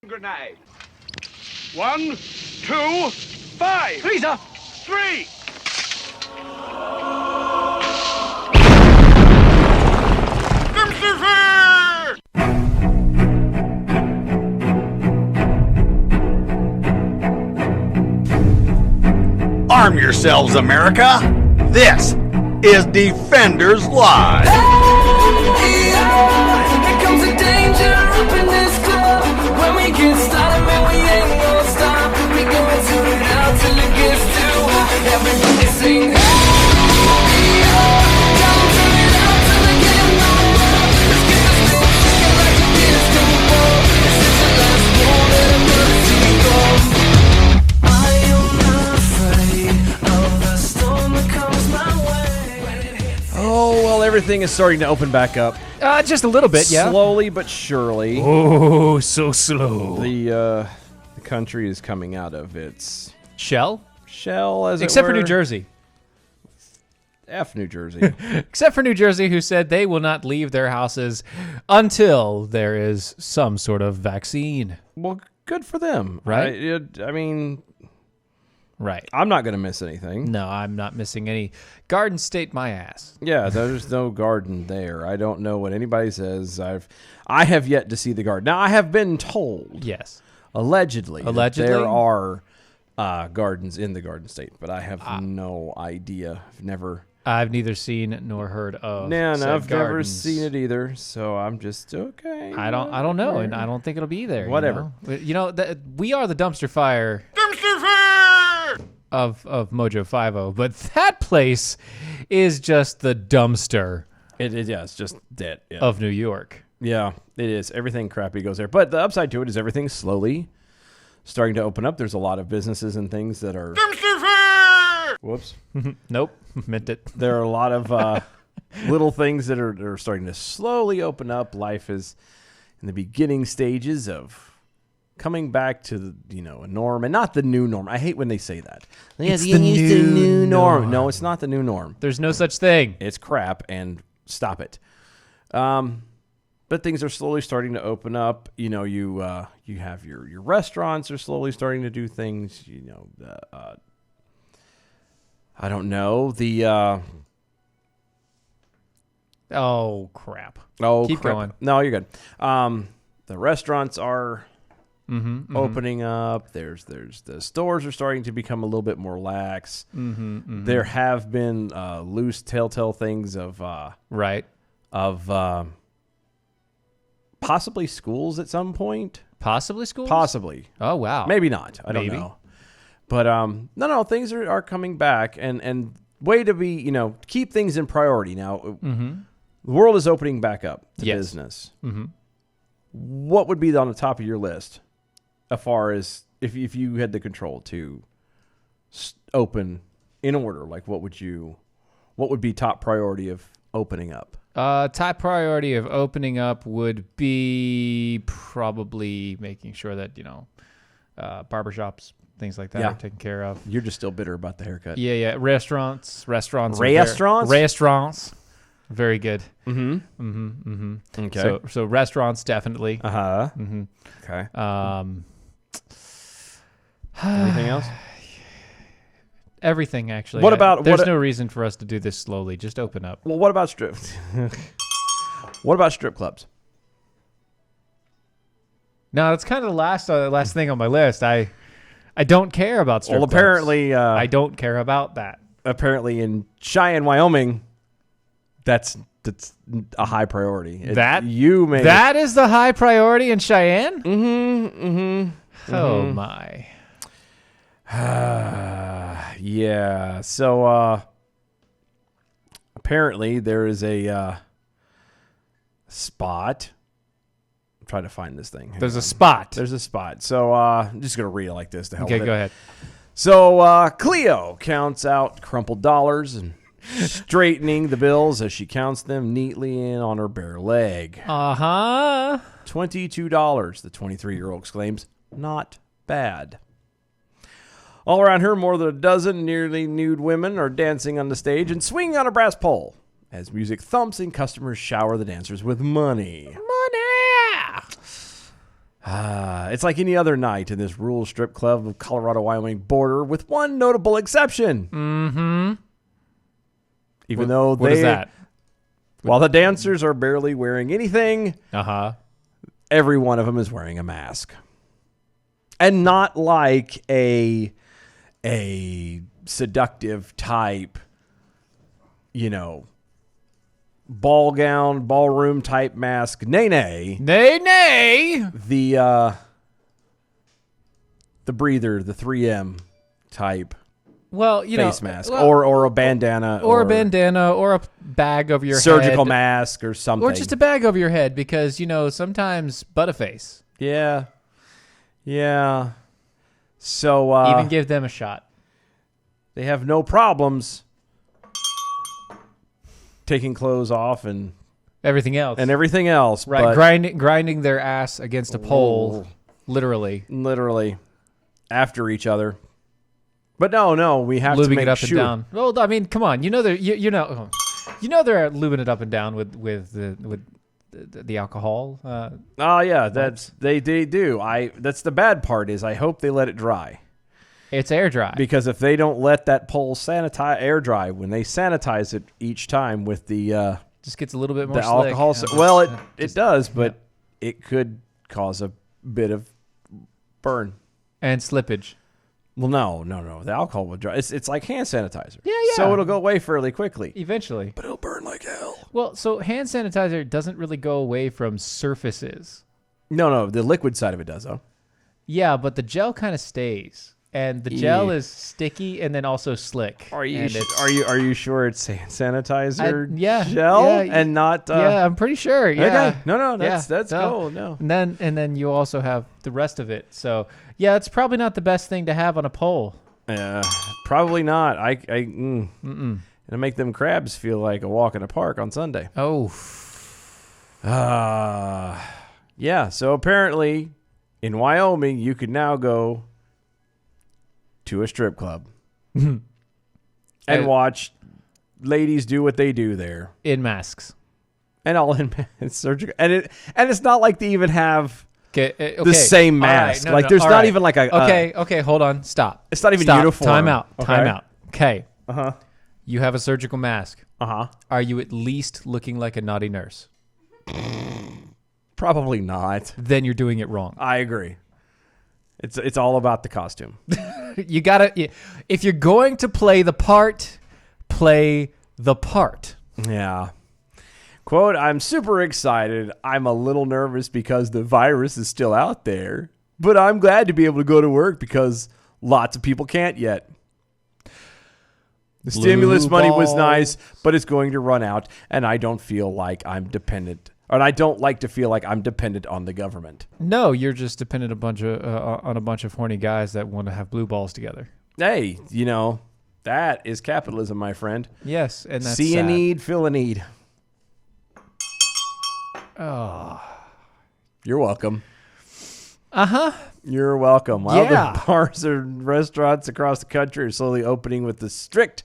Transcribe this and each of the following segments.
Grenade. 1, 2, 5. Lisa! 3. Arm yourselves, America. This is Defenders Live. Here comes the danger up in this club. When we get started, man, we ain't gonna stop. We gonna tune it out till it gets too hot. Everybody sing, hey, don't turn it out till it get no more. Let's get this thing shaking like a disco ball. This is the last one that I'm gonna see go. I am not afraid of the storm that comes my way. When it hits. Oh, well, everything is starting to open back up. Just a little bit, yeah. Slowly but surely. Oh, so slow. The country is coming out of its Shell? shell, as Except it for were. New Jersey. F New Jersey. Except for New Jersey, who said they will not leave their houses until there is some sort of vaccine. Well, good for them. Right? I mean, Right. I'm not going to miss anything. No, I'm not missing any. Garden State my ass. Yeah, there's no garden there. I don't know what anybody says. I have yet to see the garden. Now, I have been told, Yes. allegedly, that Allegedly? there are gardens in the Garden State, but I have no idea. I've never... I've neither seen nor heard of. No, said I've never gardens. seen it either. So I'm just okay. I don't know, and I don't think it'll be there. Whatever. You know, we are the dumpster fire. Dumpster fire! Of Mojo 50, but that place is just the dumpster It is. Yeah, it's just dead. Yeah. of New York. Yeah, it is. Everything crappy goes there. But the upside to it is everything's slowly starting to open up. There's a lot of businesses and things that are... Dumpster fire! Whoops. Nope, meant it. There are a lot of little things that are starting to slowly open up. Life is in the beginning stages of coming back to a norm, and not the new norm. I hate when they say that. It's Getting the used to new norm. No, it's not the new norm. There's no such thing. It's crap, and stop it. But things are slowly starting to open up. You have your restaurants are slowly starting to do things. I don't know Oh crap! Oh, Keep crap. going. No, you're good. The restaurants are opening up. There's the stores are starting to become a little bit more lax. There have been loose telltale things of Right. Possibly schools at some point. Possibly schools. Possibly. Oh wow. Maybe not. I don't Maybe. know. But no, things are coming back, and way to be, keep things in priority. Now, the world is opening back up to Yes. business. What would be on the top of your list, as far as if you had the control to open in order? Like, what would be top priority of opening up? Top priority of opening up would be probably making sure that barbershops, things like that, Yeah. are taken care of. You're just still bitter about the haircut. Yeah. Restaurants. Restaurants? Restaurants. Very good. Okay. So restaurants definitely. Okay. Anything Anything else? Everything actually. What about- There's what- no reason for us to do this slowly. Just open up. Well, what about strip? What about strip clubs? No, that's kind of the last thing on my list. I don't care about strip Well, clubs. apparently, I don't care about that. apparently in Cheyenne, Wyoming, that's a high priority. That is the high priority in Cheyenne. Oh my. Yeah. So apparently there is a spot. I'm trying to find this thing. Hang There's on. a spot. There's a spot. So I'm just gonna read it like this to help. Okay, with it. go ahead. So Cleo counts out crumpled dollars and straightening the bills as she counts them neatly in on her bare leg. $22. The 23-year-old exclaims, "Not bad." All around her, more than a dozen nearly nude women are dancing on the stage and swinging on a brass pole as music thumps and customers shower the dancers with money. It's like any other night in this rural strip club of Colorado-Wyoming border, with one notable exception. Mm-hmm. Even though What is that? while the dancers are barely wearing anything, Uh-huh. every one of them is wearing a mask. And not like a seductive type, ballroom type mask. Nay. Nay. The breather, the 3M type Well, face mask, well, or a bandana, or a bandana, or a bag over your surgical head, mask, or something, or just a bag over your head, because sometimes butterface. yeah. So Even give them a shot. they have no problems taking clothes off and Everything else, everything else, right? but Grinding their ass against a pole, literally after each other. But no, we have to lubing make it up sure. and down. Well, I mean, come on, they're they're lubing it up and down with the alcohol. Oh yeah, they do. That's the bad part is I hope they let it dry. It's air dry. Because if they don't let that pole air dry when they sanitize it each time with the just gets a little bit more the slick. alcohol, well, it does, but it could cause a bit of burn and slippage. Well, no. The alcohol will dry. It's like hand sanitizer. Yeah. So it'll go away fairly quickly. Eventually. But it'll burn like hell. Well, so hand sanitizer doesn't really go away from surfaces. No. The liquid side of it does, though. Yeah, but the gel kind of stays. And the gel is sticky and then also slick. Are you sure it's hand sanitizer gel and not yeah, I'm pretty sure. Yeah. Okay. No, that's So- cool. No. And then you also have the rest of it. So, yeah, it's probably not the best thing to have on a pole. Probably not. It'll make them crabs feel like a walk in a park on Sunday. Oh. Yeah, so apparently in Wyoming you could now go to a strip club and watch ladies do what they do there In masks. and all in surgical, and it's not like they even have Okay. the same All right. mask. No, like no, there's all not right. even like a Okay, hold on. Stop. It's not even Stop. uniform. Time out. Okay. Okay. Uh-huh. You have a surgical mask. Uh-huh. Are you at least looking like a naughty nurse? Probably not. Then you're doing it wrong. I agree. It's all about the costume. You gotta, if you're going to play the part, play the part. Yeah. Quote, I'm super excited. I'm a little nervous because the virus is still out there, but I'm glad to be able to go to work because lots of people can't yet. The stimulus money was nice, but it's going to run out, and I don't feel like I'm dependent. And I don't like to feel like I'm dependent on the government. No, you're just dependent on a bunch of horny guys that want to have blue balls together. Hey, that is capitalism, my friend. Yes, and that's See a sad. need, fill a need. Oh. You're welcome. Uh-huh. You're welcome. While Yeah. the bars and restaurants across the country are slowly opening with the strict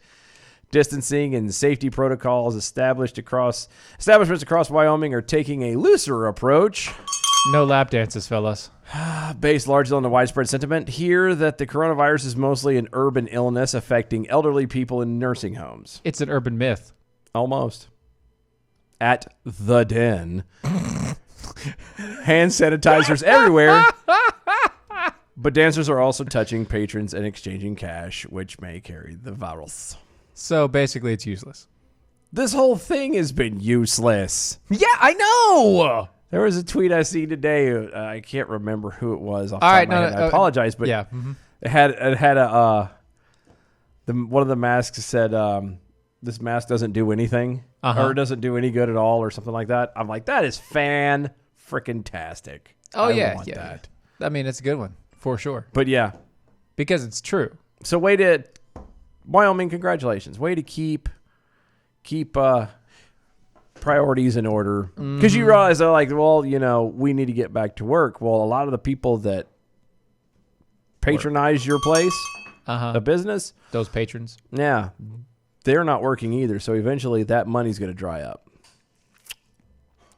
distancing and safety protocols establishments across Wyoming are taking a looser approach. No lap dances, fellas. Based largely on the widespread sentiment here that the coronavirus is mostly an urban illness affecting elderly people in nursing homes. It's an urban myth. Almost. At the Den. Hand sanitizers everywhere. But dancers are also touching patrons and exchanging cash, which may carry the virus. So basically, it's useless. This whole thing has been useless. Yeah, I know. There was a tweet I see today. I can't remember who it was. Off All the top right, of my no, head. no, I apologize, but yeah. it had a one of the masks said this mask doesn't do anything or doesn't do any good at all or something like that. I'm like, that is fan-frickin-tastic. Oh, I yeah. want Yeah. that. I mean, it's a good one for sure But yeah, because it's true. so Wyoming, congratulations. Way to keep priorities in order. Because you realize they're like, well, we need to get back to work. Well, a lot of the people that patronize your place, a business, Those patrons. yeah, they're not working either. So eventually that money's going to dry up.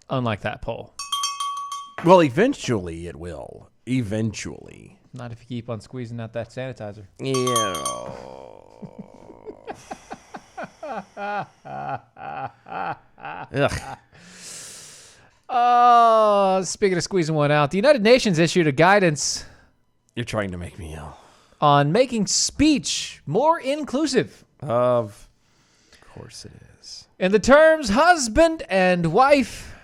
Unlike that poll. Well, eventually it will. Eventually. Not if you keep on squeezing out that sanitizer. Yeah. Ugh. Oh, speaking of squeezing one out, the United Nations issued a guidance You're trying to make me ill. on making speech more inclusive. Of course it is. And the terms husband and wife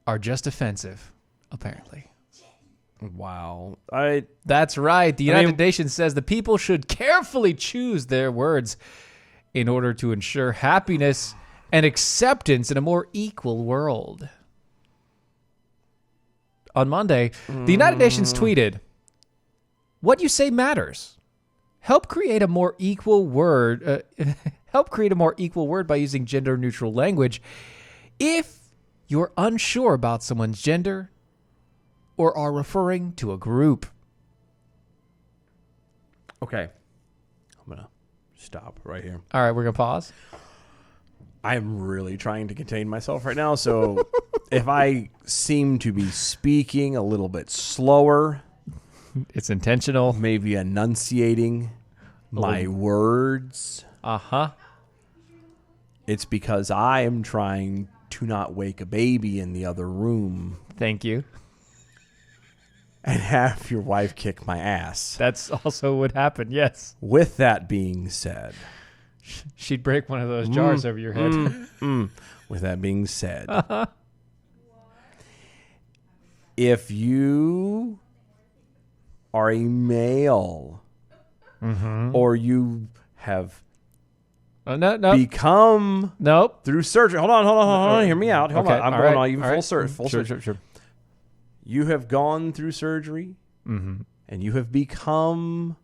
are just offensive, apparently. Wow. That's right. The United Nations says the people should carefully choose their words in order to ensure happiness and acceptance in a more equal world. On Monday, the United Nations tweeted, "What you say matters. Help create a more equal word. Help create a more equal word by using gender-neutral language. If you're unsure about someone's gender or are referring to a group." Okay. I'm going to stop right here. All right, we're going to pause. I'm really trying to contain myself right now, so if I seem to be speaking a little bit slower, It's intentional. maybe enunciating my words, Uh-huh. it's because I am trying to not wake a baby in the other room Thank you. and have your wife kick my ass. That's also what happened, yes. With that being said, She'd break one of those jars over your head. with that being said, if you are a male or you have No. become Nope. through surgery, hold on, hear me out. Hold Okay, on, I'm all going right, on even all full right. surgery. Full Sure, surgery. sure. You have gone through surgery, and you have become,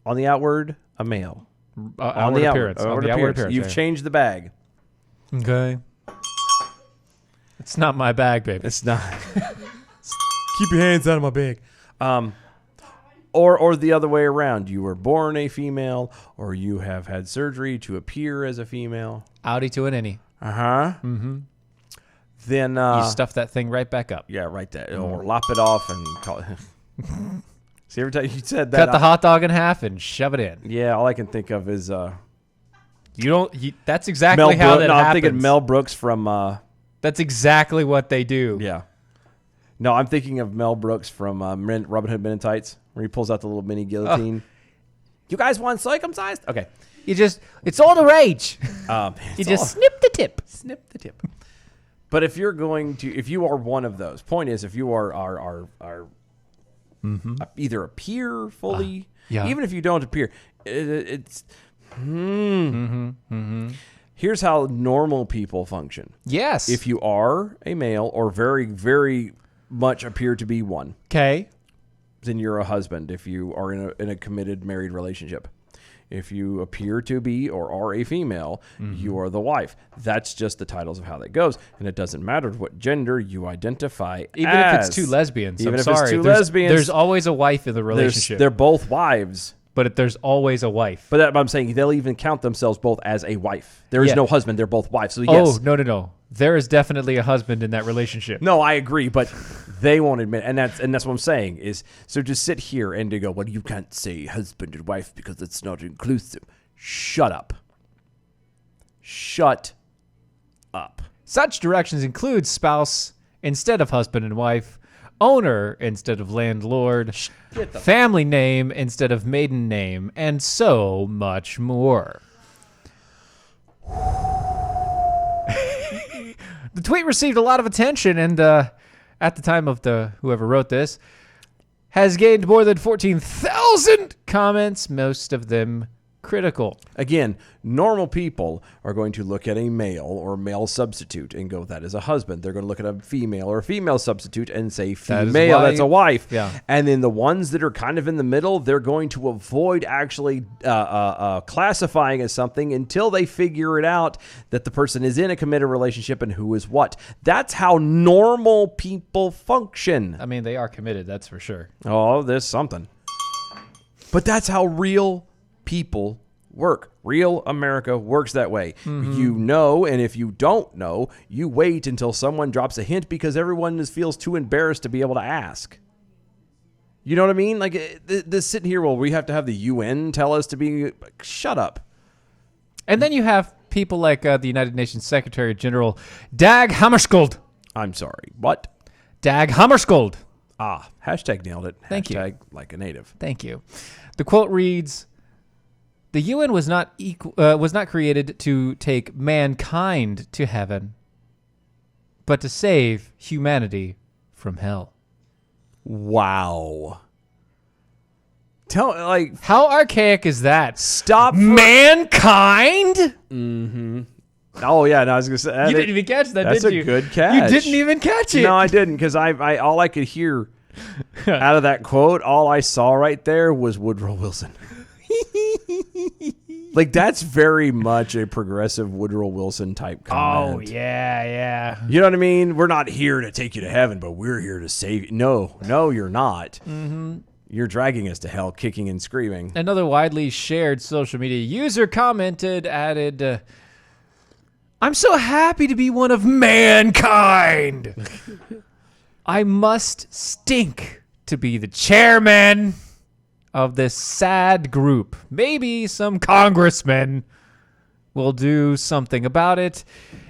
on the outward, a male. Outward appearance. On the outward appearance. You've changed the bag. Okay. It's not my bag, baby. It's not. Keep your hands out of my bag. Or the other way around. You were born a female, or you have had surgery to appear as a female. Outie to an innie. Mm-hmm. Then You stuff that thing right back up. yeah, right there, or lop it off and call it. See, every time you said that, Cut the hot dog in half and shove it in. yeah, all I can think of is That's exactly Mel how Brooks. that No, I'm happens. thinking Mel Brooks from. That's exactly what they do. Yeah. No, I'm thinking of Mel Brooks from Robin Hood Men in Tights, where he pulls out the little mini guillotine. You guys want circumcised? Okay. It's all the rage. You just snip the tip. snip the tip. But if you are one of those, point is, if you are either appear fully, yeah. even if you don't appear, it's. Here's how normal people function. Yes. If you are a male or very, very much appear to be one, Okay. then you're a husband. If you are in a committed married relationship, if you appear to be or are a female, you are the wife. That's just the titles of how that goes, and it doesn't matter what gender you identify Even as. if it's two lesbians. Even I'm if sorry. it's two there's, lesbians, There's always a wife in the relationship. they're both wives. But there's always a wife. But I'm saying they'll even count themselves both as a wife. There is Yeah. no husband; they're both wives. So yes. Oh, no. There is definitely a husband in that relationship. No, I agree, but they won't admit, and that's what I'm saying is. So just sit here and to go, well, you can't say husband and wife because it's not inclusive. Shut up. Shut up. Such directions include spouse instead of husband and wife, owner instead of landlord, family name instead of maiden name, and so much more. The tweet received a lot of attention and at the time of whoever wrote this has gained more than 14,000 comments, most of them critical. Again, normal people are going to look at a male or male substitute and go, that is a husband. They're going to look at a female or a female substitute and say That is female, wife. that's a wife. Yeah. And then the ones that are kind of in the middle, they're going to avoid actually classifying as something until they figure it out that the person is in a committed relationship and who is what. That's how normal people function. I mean, they are committed, that's for sure. Oh, there's something. But that's how real people work. Real America works that way. You know, and if you don't know, you wait until someone drops a hint because everyone feels too embarrassed to be able to ask. You know what I mean? Like this sitting here, well, we have to have the UN tell us to be. Shut up. And then you have people like the United Nations Secretary General Dag Hammarskjöld. I'm sorry. What? Dag Hammarskjöld. Hashtag nailed it. Thank you. Hashtag like a native. Thank you. The quote reads, "The UN was not created to take mankind to heaven, but to save humanity from hell." Wow. How archaic is that? Stop. Mankind? Oh yeah, no, I was gonna say You didn't even catch that, that's did you? a good catch. You didn't even catch it. No, I didn't, because I all I could hear out of that quote, all I saw right there was Woodrow Wilson. Like that's very much a progressive Woodrow Wilson type comment. Oh yeah. You know what I mean? We're not here to take you to heaven, but we're here to save you. No, you're not. You're dragging us to hell, kicking and screaming. Another widely shared social media user added, "I'm so happy to be one of mankind. I must stink to be the chairman of this sad group. Maybe some congressmen will do something about it.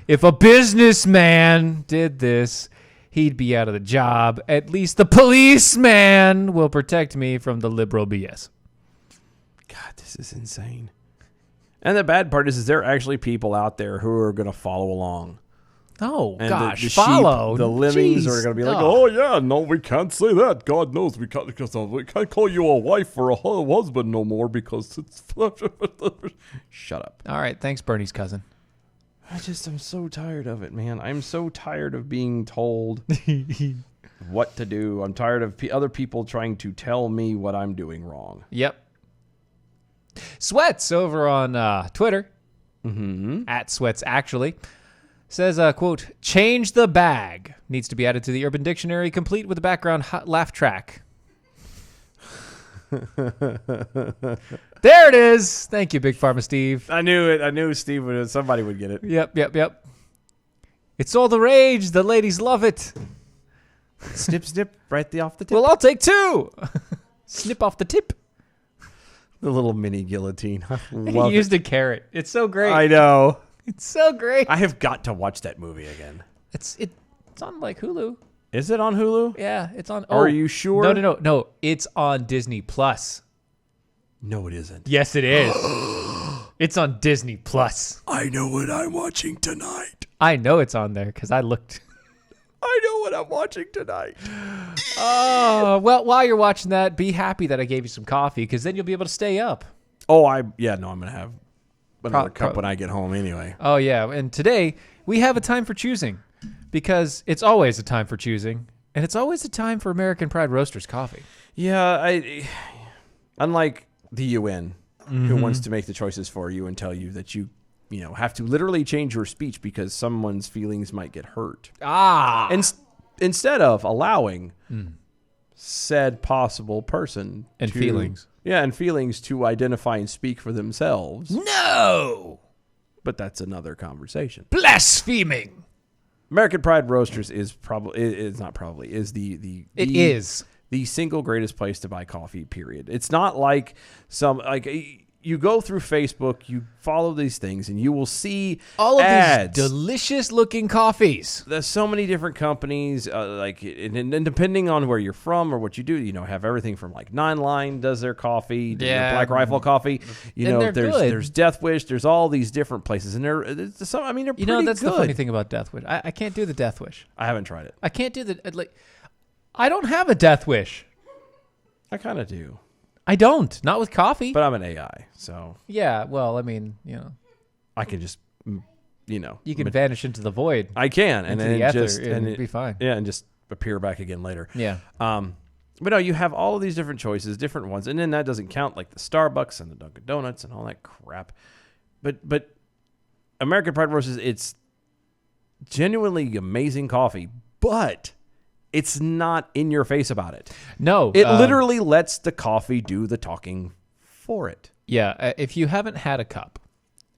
If a businessman did this, he'd be out of the job. At least the policeman will protect me from the liberal BS." God, this is insane. And the bad part is there are actually people out there who are going to follow along. Oh, And gosh, the follow. Sheep, the lemmings Jeez. are going to be like, Oh. oh, yeah, no, we can't say that. God knows we can't, because we can't call you a wife or a husband no more because it's... Shut up. All right, thanks, Bernie's cousin. I'm so tired of it, man. I'm so tired of being told what to do. I'm tired of other people trying to tell me what I'm doing wrong. Yep. Sweats over on Twitter, at Sweats actually, says, quote, "Change the bag needs to be added to the Urban Dictionary, complete with the background laugh track." There it is. Thank you, Big Pharma Steve. I knew it. I knew Steve would. Somebody would get it. Yep. It's all the rage. The ladies love it. Snip, right off the tip. Well, I'll take two. Snip off the tip. The little mini guillotine. I He love used it. a carrot. It's so great. I know. It's so great. I have got to watch that movie again. It's on like Hulu. Is it on Hulu? Yeah, it's on. Are you sure? No. It's on Disney Plus. No, it isn't. Yes, it is. It's on Disney Plus. I know what I'm watching tonight. I know it's on there because I looked. I know what I'm watching tonight. Oh, well, while you're watching that, be happy that I gave you some coffee because then you'll be able to stay up. Oh, I'm going to have another cup pro- when I get home anyway. Oh, yeah. And today we have a time for choosing because it's always a time for choosing. And it's always a time for American Pride Roasters coffee. Yeah, unlike the UN, who wants to make the choices for you and tell you that you have to literally change your speech because someone's feelings might get hurt. And instead of allowing said possible person And feelings. Yeah, and feelings to identify and speak for themselves. No! But that's another conversation. Blaspheming! American Pride Roasters is the single greatest place to buy coffee, period. It's not like you go through Facebook, you follow these things, and you will see all of ads. these delicious looking coffees. There's so many different companies, and depending on where you're from or what you do, have everything from like Nine Line does their coffee, Black Rifle Coffee. They're good. There's Death Wish. There's all these different places, and they're pretty that's good. the funny thing about Death Wish. I can't do the Death Wish. I haven't tried it. I can't do the I don't have a Death Wish. I kind of do. I don't. Not with coffee. But I'm an AI, so yeah, well, I mean, I can just, you can vanish into the void. I can, and into then the ether, just and it'd be fine. Yeah, and just appear back again later. Yeah. But no, you have all of these different choices, different ones, and then that doesn't count like the Starbucks and the Dunkin' Donuts and all that crap. But American Pride Roasters, it's genuinely amazing coffee, but it's not in your face about it. No. It literally lets the coffee do the talking for it. Yeah, if you haven't had a cup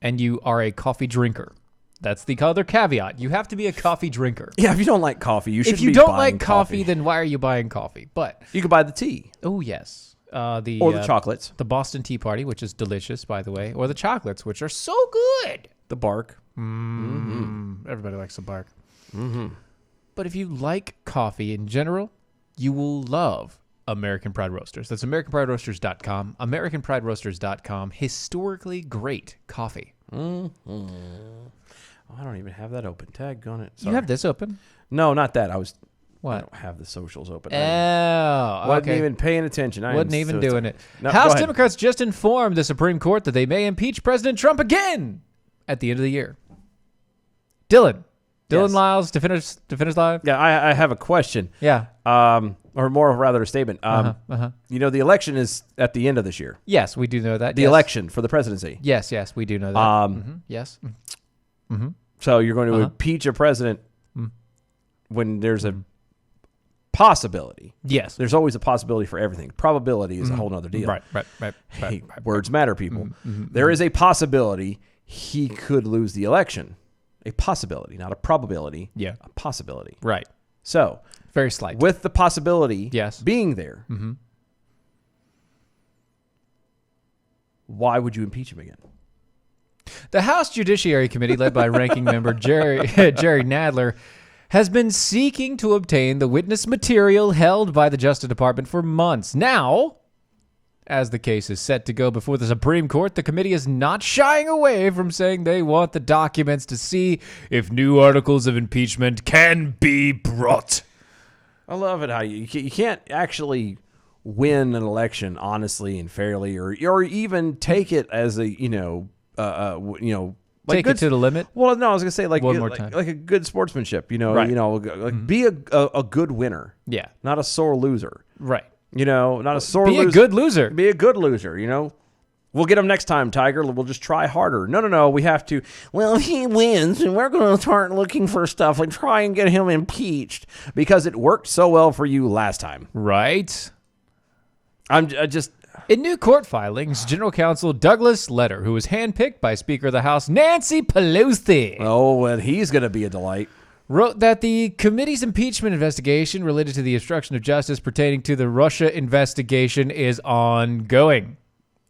and you are a coffee drinker, that's the other caveat. You have to be a coffee drinker. Yeah, if you don't like coffee, you should If you be don't buying like coffee, then why are you buying coffee? But you can buy the tea oh yes, or the chocolates, the Boston Tea Party, which is delicious, by the way, or the chocolates, which are so good. the bark. Everybody likes the bark. But if you like coffee in general, you will love American Pride Roasters. That's AmericanPrideRoasters.com. AmericanPrideRoasters.com. Historically great coffee. Oh, I don't even have that open. Tag on it. You Sorry. have this open? No, not that. I What? don't have the socials open. Oh, Wasn't okay. even paying attention. Wasn't even doing it. No, House go ahead. Democrats just informed the Supreme Court that they may impeach President Trump again at the end of the year. Dylan Yes. Lyles, to finish live. Yeah, I have a question. Yeah. Or more rather a statement. You know, the election is at the end of this year. Yes, we do know that. The yes. election for the presidency. Yes, we do know that. Yes. So you're going to impeach a president when there's a possibility. Yes. There's always a possibility for everything. Probability is a whole other deal. Right. Hey, words matter, people. There is a possibility he could lose the election. A possibility, not a probability. Yeah. A possibility. Right. So, Very slight. with the possibility Yes. being there, why would you impeach him again? The House Judiciary Committee, led by Ranking Member Jerry Nadler, has been seeking to obtain the witness material held by the Justice Department for months. Now, as the case is set to go before the Supreme Court, the committee is not shying away from saying they want the documents to see if new articles of impeachment can be brought. I love it how you can't actually win an election honestly and fairly, or even take it as a like Take it to the limit. Well, no, I was gonna say like One more time. like a good sportsmanship. Right. Like be a good winner, Yeah. not a sore loser. Right. Not a sore Be loser. a good loser. Be a good loser. We'll get him next time, Tiger. We'll just try harder. No. We have to. Well, if he wins, and we're going to start looking for stuff and try and get him impeached because it worked so well for you last time. Right. I just. In new court filings, General Counsel Douglas Letter, who was handpicked by Speaker of the House Nancy Pelosi, Oh, and he's going to be a delight. wrote that the committee's impeachment investigation related to the obstruction of justice pertaining to the Russia investigation is ongoing.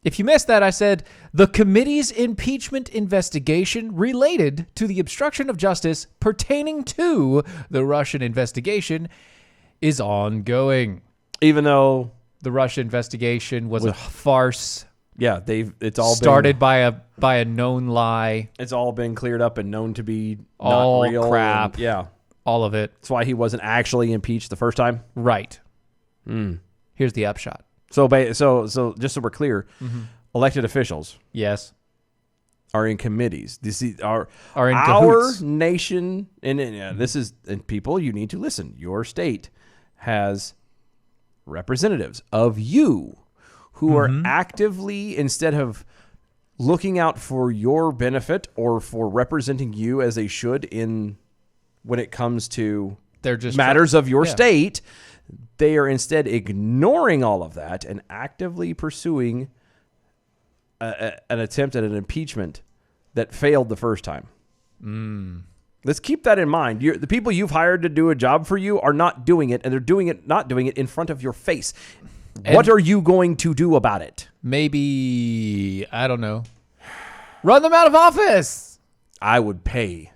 If you missed that, I said the committee's impeachment investigation related to the obstruction of justice pertaining to the Russian investigation is ongoing. Even though, The Russia investigation was a farce yeah, it's all started by a known lie. It's all been cleared up and known to be All not real. crap. And, yeah, All of it. that's why he wasn't actually impeached the first time. Right. Here's the upshot. So just so we're clear, elected officials Yes. are in committees. This is Are in our cahoots. nation, and this is, and people, you need to listen. Your state has representatives of you who are actively, instead of looking out for your benefit or for representing you as they should when it comes to They're just matters of your yeah. state, they are instead ignoring all of that and actively pursuing an attempt at an impeachment that failed the first time. Let's keep that in mind. The people you've hired to do a job for you are not doing it, and they're not doing it in front of your face. What are you going to do about it? Maybe, I don't know, run them out of office. I would pay.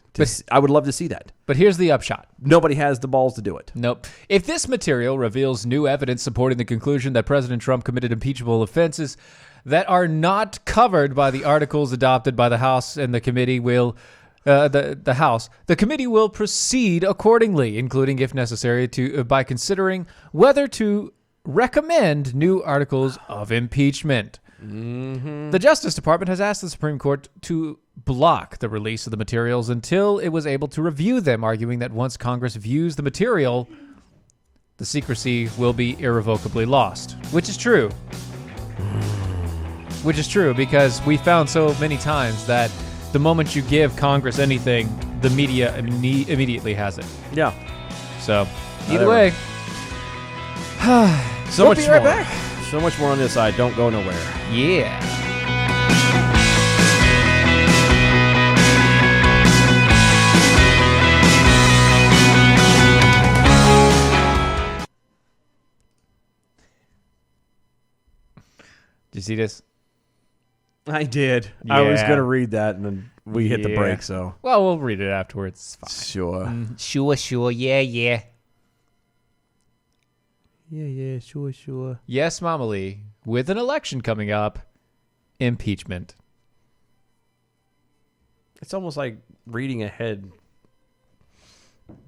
I would love to see that. But here's the upshot. Nobody has the balls to do it. Nope. If this material reveals new evidence supporting the conclusion that President Trump committed impeachable offenses that are not covered by the articles adopted by the House and the committee will... the committee will proceed accordingly, including, if necessary, by considering whether to recommend new articles of impeachment. The Justice Department has asked the Supreme Court to block the release of the materials until it was able to review them, arguing that once Congress views the material, the secrecy will be irrevocably lost, which is true. Which is true because we found so many times that the moment you give Congress anything, the media immediately has it. Yeah. So, either way. So We'll much be right more. back. So much more on this side. Don't go nowhere. Yeah. see this? I did. I was Yeah. going to read that, and then we hit the Yeah. break, so. Well, we'll read it afterwards. It's fine. Sure. Sure. Yeah. Yeah, sure. Yes, Mama Lee. With an election coming up, impeachment. It's almost like reading ahead.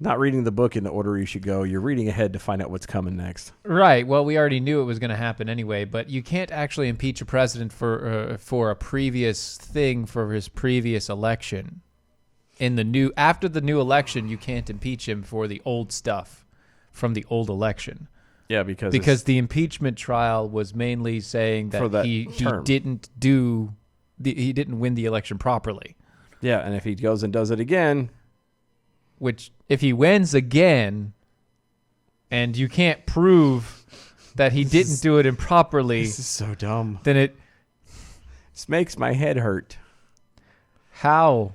Not reading the book in the order you should go. You're reading ahead to find out what's coming next. Right. Well, we already knew it was going to happen anyway, but you can't actually impeach a president for a previous thing for his previous election. After the new election, you can't impeach him for the old stuff from the old election. Yeah, because The impeachment trial was mainly saying For that that he term. didn't win the election properly. yeah, and if he goes and does it again, Which, if he wins again, and you can't prove that he didn't do it improperly, this is so dumb. then This makes my head hurt. how?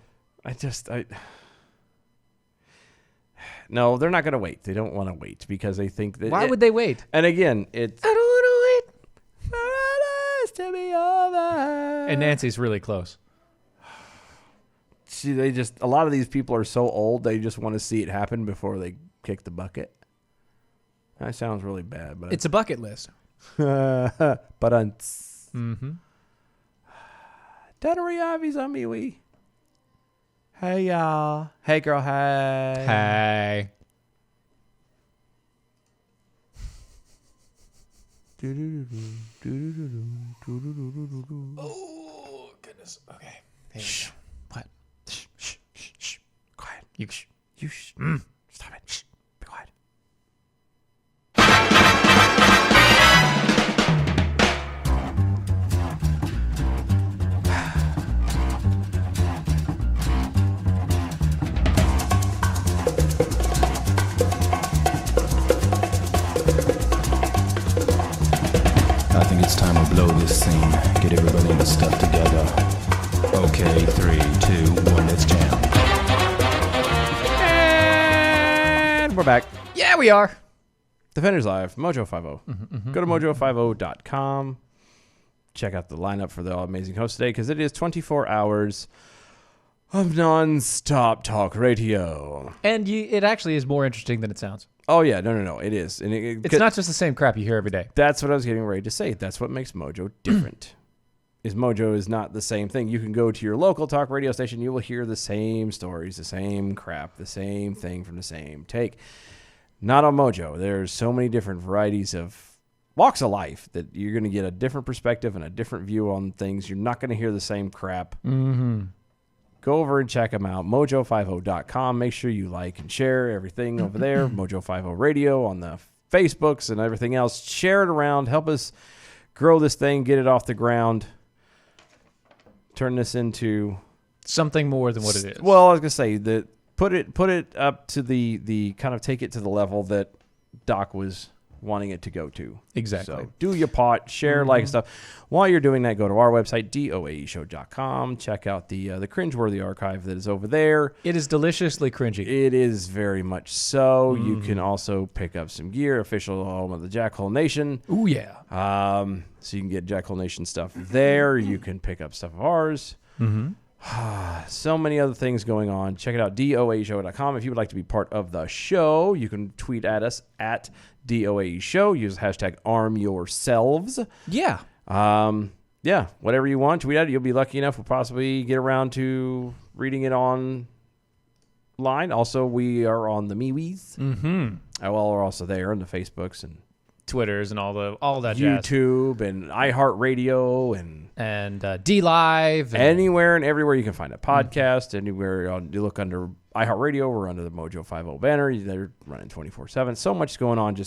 No, they're not going to wait. They don't want to wait because they think that. Why would they wait? And again, it's I don't want to wait. for us to be over. And Nancy's really close. See, a lot of these people are so old, they just want to see it happen before they kick the bucket. That sounds really bad, but It's a bucket list. but Mm-hmm. Tannery Ivy's on me, we. Hey, y'all. Hey, girl, hey. Hey. Oh, goodness. Okay. Shh. What? Shh, shh, shh, shh. Quiet. You You shh. Stop it. Shh. Be quiet. I think it's time to blow this scene. Get everybody in the stuff together. Okay, 3, 2, 1, let's jam. And we're back. Yeah, we are. Defenders Live, Mojo 50. Go to mojo50.com. Check out the lineup for the amazing host today because it is 24 hours of non-stop talk radio. And it actually is more interesting than it sounds. Oh, yeah. No. It is. And It's not just the same crap you hear every day. That's what I was getting ready to say. That's what makes Mojo different. Mojo is not the same thing. You can go to your local talk radio station. You will hear the same stories, the same crap, the same thing from the same take. Not on Mojo. There's so many different varieties of walks of life that you're going to get a different perspective and a different view on things. You're not going to hear the same crap. Mm-hmm. Go over and check them out. Mojo50.com. Make sure you like and share everything over there. Mojo50 Radio on the Facebooks and everything else. Share it around. Help us grow this thing. Get it off the ground. Turn this into Something more than what it is. Well, I was gonna say that put it up to the kind of take it to the level that Doc was wanting it to go to. Exactly. So do your part, share, like stuff. While you're doing that, go to our website, doaeshow.com. Check out the cringeworthy archive that is over there. It is deliciously cringy. It is very much so. You can also pick up some gear, official home of the Jackhole Nation. Ooh, yeah. So you can get Jackhole Nation stuff there. You can pick up stuff of ours. Mm-hmm. So many other things going on. Check it out, doaeshow.com. If you would like to be part of the show, you can tweet at us at DOAEshow. Use the hashtag #ArmYourselves. Yeah. Yeah, whatever you want, tweet at it. You'll be lucky enough. We'll possibly get around to reading it online. Also, we are on the MeWe's. Mm-hmm. Well, we're also there on the Facebooks and Twitters and all that jazz. YouTube and iHeartRadio And D-Live. And anywhere and everywhere you can find a podcast. Anywhere you look under iHeartRadio, we're under the Mojo 50 banner. They're running 24/7. So much going on.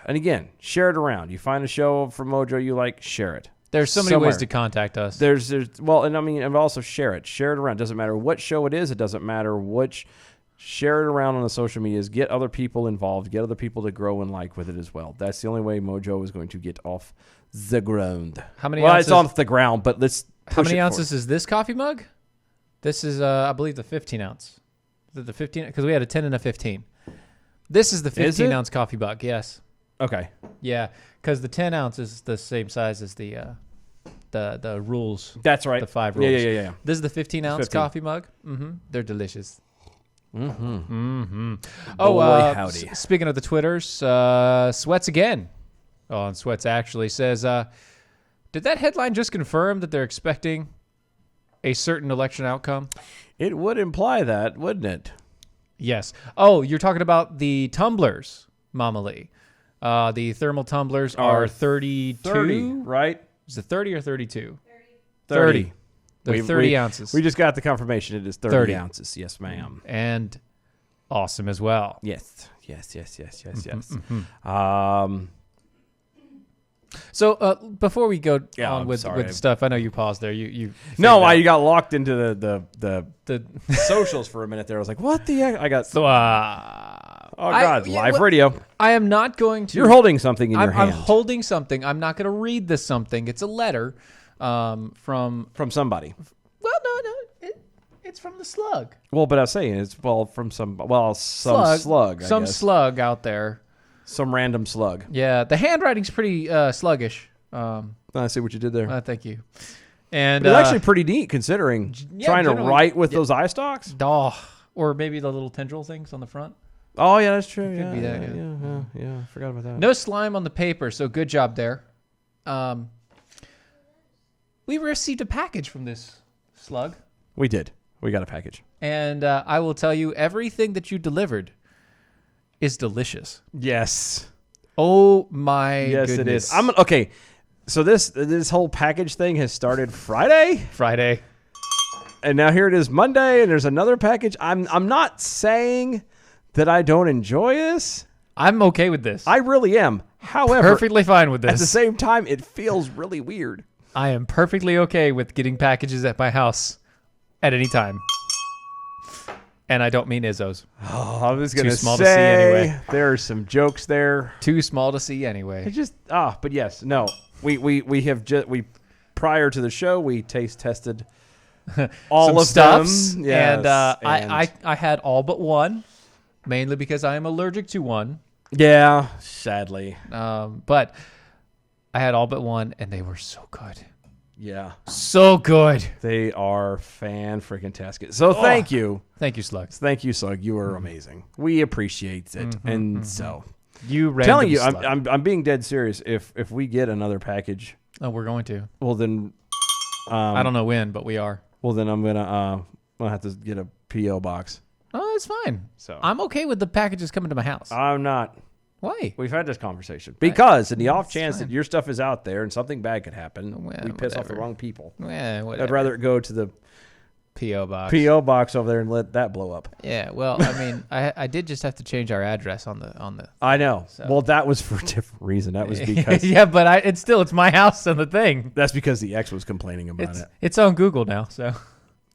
And again, share it around. You find a show from Mojo you like, share it. There's so many ways to contact us. And also share it. Share it around. Doesn't matter what show it is. It doesn't matter which. Share it around on the social medias. Get other people involved. Get other people to grow and like with it as well. That's the only way Mojo is going to get off the ground. How many Well, ounces? it's off the ground, but let's How push many it ounces is this coffee mug? This is, I believe, the 15 ounce. Is it the 15? Because we had a 10 and a 15. This is the 15 ounce coffee mug. Yes. Okay. Yeah, because the 10 ounce is the same size as the rules. That's right. The 5 Yeah, rules. yeah. This is the 15 ounce 15. coffee mug. They're delicious. Boy, Oh, howdy. Speaking of the Twitters, Sweats again. Oh, and Sweats actually says, did that headline just confirm that they're expecting a certain election outcome? It would imply that, wouldn't it? Yes. Oh, you're talking about the tumblers, Mama Lee. The thermal tumblers are 32. 30, right? Is it 30 or 32? 30. They're 30 ounces. We just got the confirmation. It is 30 ounces. Yes, ma'am. And awesome as well. Yes. So before we go Yeah, on I'm with sorry. stuff, I know you paused there. You No, figured I out got locked into the the socials for a minute there. I was like, what the heck? I got, so oh, God, yeah, live well, radio. I am not going to. You're holding something in your I'm hand. holding something. I'm not going to read this something. It's a letter from. From somebody. Well, no, it's from the slug. Well, but I was saying, it's, from some slug, I some guess. slug out there. Some random slug. Yeah, the handwriting's pretty sluggish. I see what you did there. Thank you. And It's actually pretty neat considering yeah, trying to generally- write with those eye stalks. or maybe the little tendril things on the front. Oh, yeah, that's true. Could be that, Yeah, I forgot about that. No slime on the paper, so good job there. We received a package from this slug, We did. We got a package. and I will tell you, everything that you delivered is delicious. Yes. Oh my Yes, goodness. it is. Okay. So this whole package thing has started Friday, Friday. and now here it is Monday, and there's another package. I'm not saying that I don't enjoy this. I'm okay with this. I really am. However, perfectly fine with at the this. same time, it feels really weird. I am perfectly okay with getting packages at my house at any time. And I don't mean Izzo's. Oh, I was gonna Too small to say see anyway. there are some jokes there. Too small to see anyway. It just but yes, no. We have just prior to the show we taste tested all Some of stuffs. them. Yes, and I had all but one, mainly because I am allergic to one. yeah, sadly, But I had all but one, and they were so good. yeah, So good. they are fan-freaking-tastic. So thank you, Thank you, Slugs. Slug. You are amazing. We appreciate it, and so You random telling you, slug. I'm being dead serious. If we get another package, Oh, we're going to. well then, I don't know when, but we are. well then I'm gonna have to get a PO box. Oh, it's fine. So I'm okay with the packages coming to my house. I'm not. Why? We've had this conversation because in the off It's chance fine. that your stuff is out there and something bad could happen, Well, we piss off the whatever. wrong people. Whatever. I'd rather it go to the P.O. box. PO box over there and let that blow up. Yeah, well, I mean, I did just have to change our address on the. I know. So- Well, that was for a different reason. That was because yeah, but it's my house and the thing. that's because the ex was complaining about it. It's on Google now, so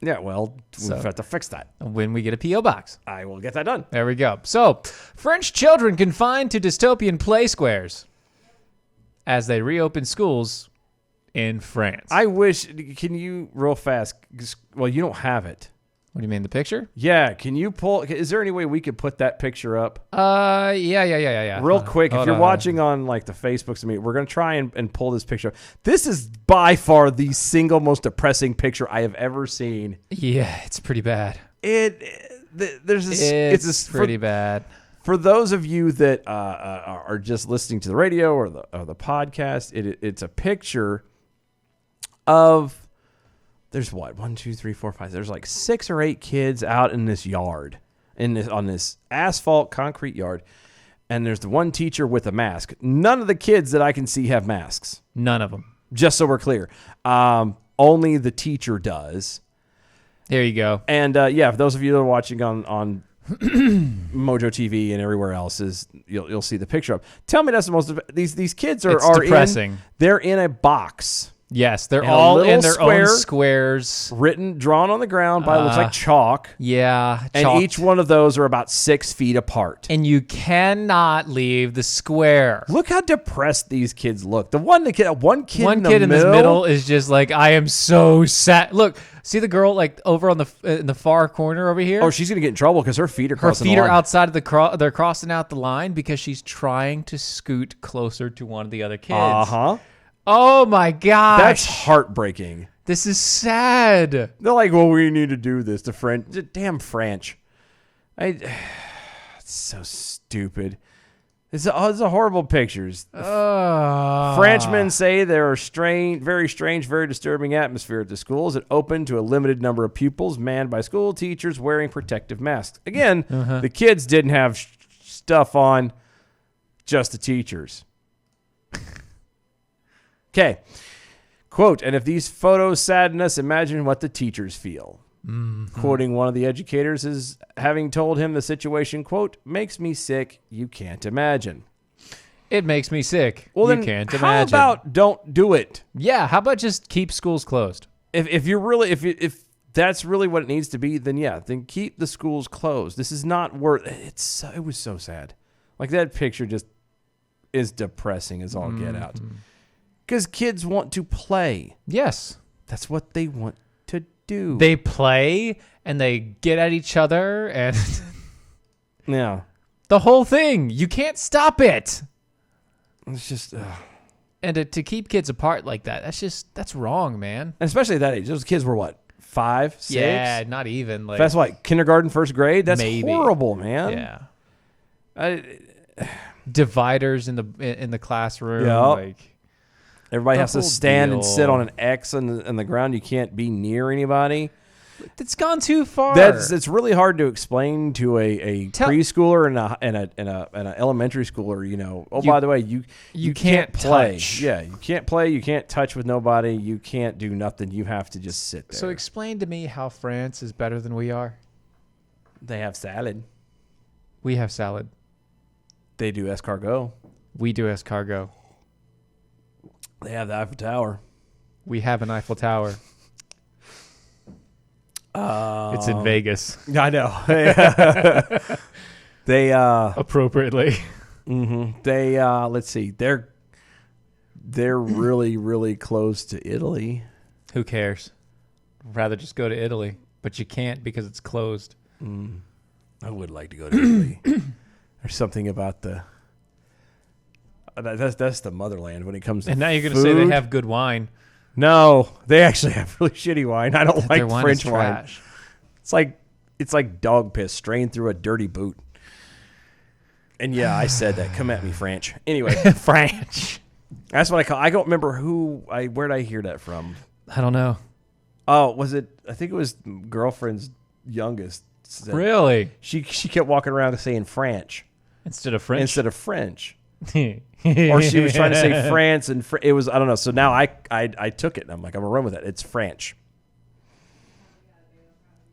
Yeah, well, So- we've got to fix that. when we get a P.O. box. I will get that done. There we go. So, French children confined to dystopian play squares as they reopen schools in France. I wish. Can you real fast? Well, you don't have it. What do you mean, the picture? Yeah. Can you pull? Is there any way we could put that picture up? Yeah. Real quick, if Hold you're on. watching on like the Facebooks of me, we're gonna try and pull this picture up. This is by far the single most depressing picture I have ever seen. Yeah, it's pretty bad. There's this. It's pretty bad. For those of you that are just listening to the radio or the podcast, it's a picture of. There's what 1, 2, 3, 4, 5. There's like 6 or 8 kids out in this yard, on this asphalt concrete yard, and there's the one teacher with a mask. None of the kids that I can see have masks. None of them. Just so we're clear, only the teacher does. There you go. And for those of you that are watching on Mojo TV and everywhere else, you'll see the picture of. Tell me that's the most. These kids are It's depressing. they're in a box. Yes, they're And a all in little their square. own squares. Drawn on the ground by looks like chalk. Yeah, And chalked. each one of those are about 6 feet apart. And you cannot leave the square. Look how depressed these kids look. One kid One kid in the middle is just like, I am so sad. Look, see the girl like over on in the far corner over here? Oh, she's gonna get in trouble because her feet are Her crossing feet the are line. outside of they're crossing out the line because she's trying to scoot closer to one of the other kids. Uh-huh. Oh my gosh. That's heartbreaking. This is sad. They're like, well, we need to do this. The French, damn French. It's so stupid. It's a horrible pictures. Frenchmen say there are very strange, very disturbing atmosphere at the schools. It opened to a limited number of pupils manned by school teachers wearing protective masks. Again, the kids didn't have stuff on, just the teachers. Okay. Quote, and if these photos sadden us, imagine what the teachers feel. Quoting one of the educators as having told him the situation, quote, makes me sick. You can't imagine. It makes me sick. Well, you then can't how imagine. about don't do it? Yeah, how about just keep schools closed? If you're really, if that's really what it needs to be, then yeah, then keep the schools closed. This is not worth it was so sad. Like that picture just is depressing as all get out. Because kids want to play. Yes. That's what they want to do. They play and they get at each other and yeah. the whole thing. You can't stop it. It's just, And to keep kids apart like that, that's wrong, man. and especially at that age. Those kids were what, 5, 6? Yeah, not even like That's like kindergarten, first grade. That's Maybe. horrible, man. yeah. Dividers in the classroom. Yep. Like Everybody The has to whole stand and deal. sit on an X on the ground. You can't be near anybody. it's gone too far. It's really hard to explain to a preschooler and an elementary schooler. You know, by the way, you can't play. touch. Yeah, you can't play. You can't touch with nobody. You can't do nothing. You have to just sit there. So explain to me how France is better than we are. They have salad. We have salad. They do escargot. We do escargot. They have the Eiffel Tower. We have an Eiffel Tower. It's in Vegas. I know. They Appropriately. they let's see. They're really really close to Italy. Who cares? Rather just go to Italy, but you can't because it's closed. I would like to go to Italy. There's something about that's the motherland when it comes to And now you're going to say they have good wine. No, they actually have really shitty wine. I don't Their like wine French is wine. trash. It's like dog piss strained through a dirty boot. And yeah, I said that. Come at me, French. Anyway, French. that's what I call. I don't remember where did I hear that from? I don't know. Oh, was it? I think it was girlfriend's youngest. Said- Really? She kept walking around saying French Instead of French? instead of French. Or she was trying to say France, and it was, I don't know. So now I took it, and I'm like, I'm going to run with it. It's French.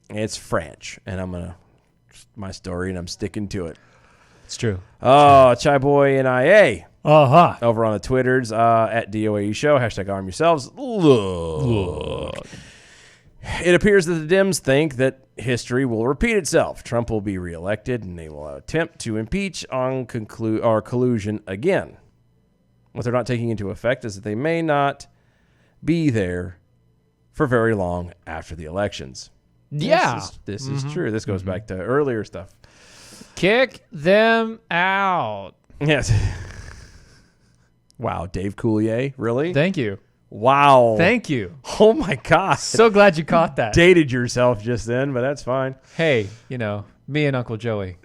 It's French, and I'm going to, my story, and I'm sticking to it. It's true. Oh, Chai Boy NIA Uh-huh. over on the Twitters at DOAE Show, hashtag arm yourselves. Look. It appears that the Dems think that history will repeat itself. Trump will be reelected, and they will attempt to impeach on collusion again. What they're not taking into effect is that they may not be there for very long after the elections. Yeah. This is true. This goes back to earlier stuff. Kick them out. Yes. Wow, Dave Coulier, really? Thank you. Wow. Thank you. Oh my God. So glad you caught that. Dated yourself just then, but that's fine. Hey, me and Uncle Joey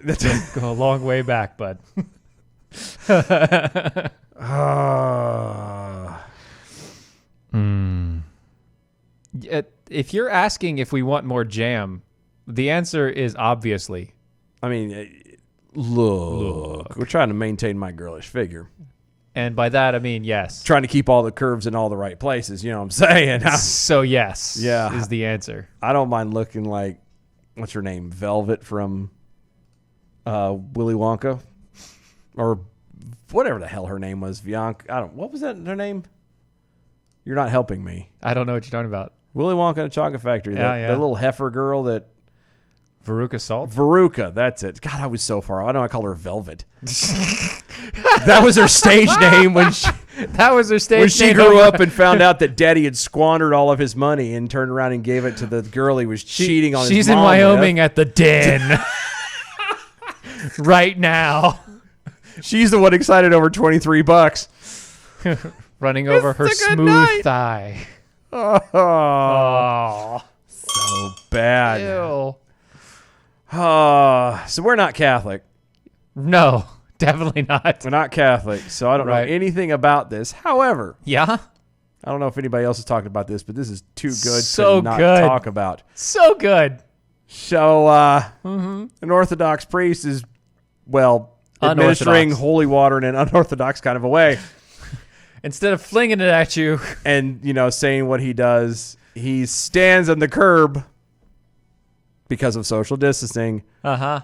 go a long way back, bud. If you're asking if we want more jam, the answer is obviously. I mean, look. We're trying to maintain my girlish figure. And by that, I mean yes. Trying to keep all the curves in all the right places. You know what I'm saying? So yes, Yeah. is the answer. I don't mind looking like, what's her name? Velvet from Willy Wonka. Or whatever the hell her name was. Bianca. What was that her name? You're not helping me. I don't know what you're talking about. Willy Wonka and the Chocolate Factory. Yeah, The little heifer girl that... Veruca Salt? Veruca, that's it. God, I was so far. I know I called her Velvet. That was her stage name when she... That was her stage When she name. grew up and found out that Daddy had squandered all of his money and turned around and gave it to the girl he was cheating on. She's his in mom Wyoming with. at the den right now, She's the one excited over $23. running over her It's a good smooth night. thigh. Oh, so bad. Ew. So we're not Catholic. No, definitely not. We're not Catholic, so I don't Right. know anything about this. However, Yeah, I don't know if anybody else has talked about this, but this is too good So to not good. talk about. so good. So, an Orthodox priest is, well, administering Unorthodox. holy water in an unorthodox kind of a way. Instead of flinging it at you, And, saying what he does, he stands on the curb because of social distancing and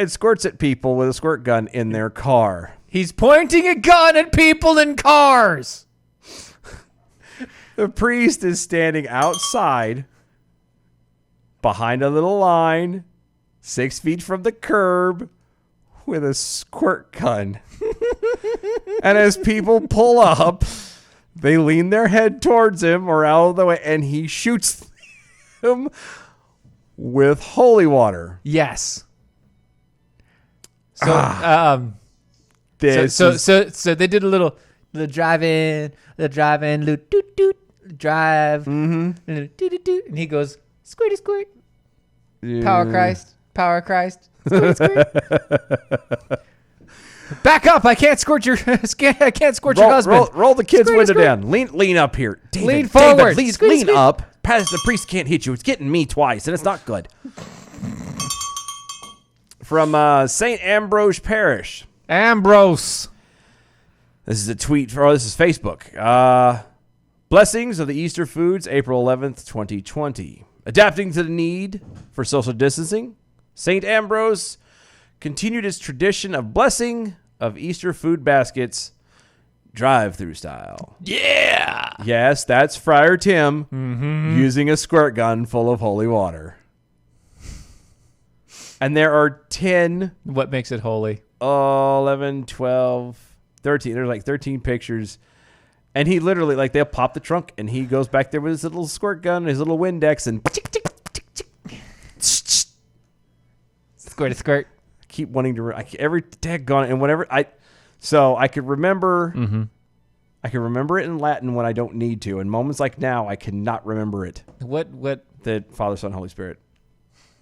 squirts at people with a squirt gun in their car. he's pointing a gun at people in cars. The priest is standing outside behind a little line 6 feet from the curb with a squirt gun. And as people pull up, they lean their head towards him or out of the way, and he shoots them with holy water. Yes. So, This so is- they did a little drive-in, doot doot, drive, and he goes squirty squirt, power Christ, squirty squirt. Back up! I can't squirt your, I can't squirt your husband. Roll the kid's Squirty, window squirt. down. Lean up here. David, Lean David, forward. lean Squeeze, lean squeeze. up. The priest can't hit you. It's getting me twice, and it's not good. From St. Ambrose Parish. Ambrose. This is a tweet. This is Facebook. Blessings of the Easter foods, April 11th, 2020. Adapting to the need for social distancing, St. Ambrose continued its tradition of blessing of Easter food baskets drive-through style. Yeah. Yes, that's Friar Tim using a squirt gun full of holy water. And there are 10, What makes it holy? 11, 12, 13. There's like 13 pictures. And he literally, like, they'll pop the trunk, and he goes back there with his little squirt gun, his little Windex, and Squirt, squirt. keep wanting to, every daggone it, and whenever so I could remember, I can remember it in Latin when I don't need to. And moments like now, I cannot remember it. What? The Father, Son, Holy Spirit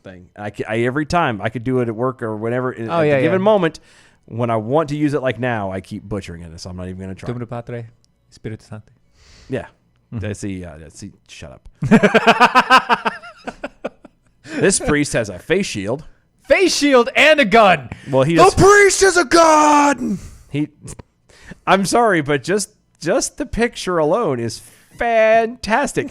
thing. I every time I could do it at work or whenever, at yeah, the given yeah. moment, when I want to use it like now, I keep butchering it, so I'm not even going to try. Domino Patre, Spiritu Sancti. Yeah. See, shut up. This priest has a face shield. Face shield and a gun. Well, he does. priest has a gun. I'm sorry, but just the picture alone is fantastic.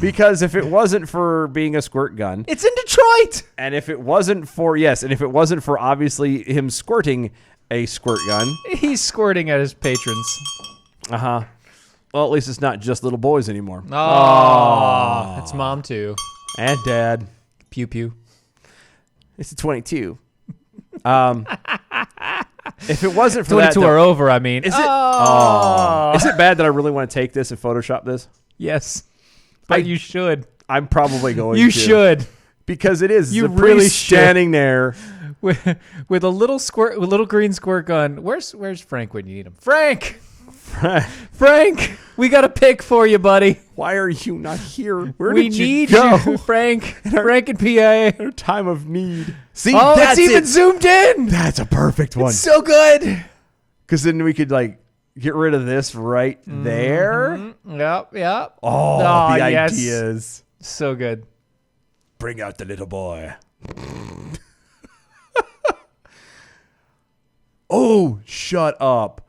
Because if it wasn't for being a squirt gun, It's in Detroit. and if it wasn't for obviously him squirting a squirt gun, He's squirting at his patrons. well, at least it's not just little boys anymore. Oh, it's mom too. And dad. Pew pew. It's a 22. If it wasn't for 22 that, are over. I mean, is it? Is it bad that I really want to take this and Photoshop this? Yes, but you should. I'm probably going. You to. should. Because it is. You the really priest should. standing there. With a little green squirt gun. Where's Frank when you need him? Frank, we got a pick for you, buddy. Why are you not here? Where We did you need go? you, Frank. Frank and PA. In a time of need. See, Oh, that's it's even it. zoomed in. That's a perfect one. So good. Because then we could get rid of this right there. Yep. Oh, Oh, the yes. ideas. So good. Bring out the little boy. Oh, shut up.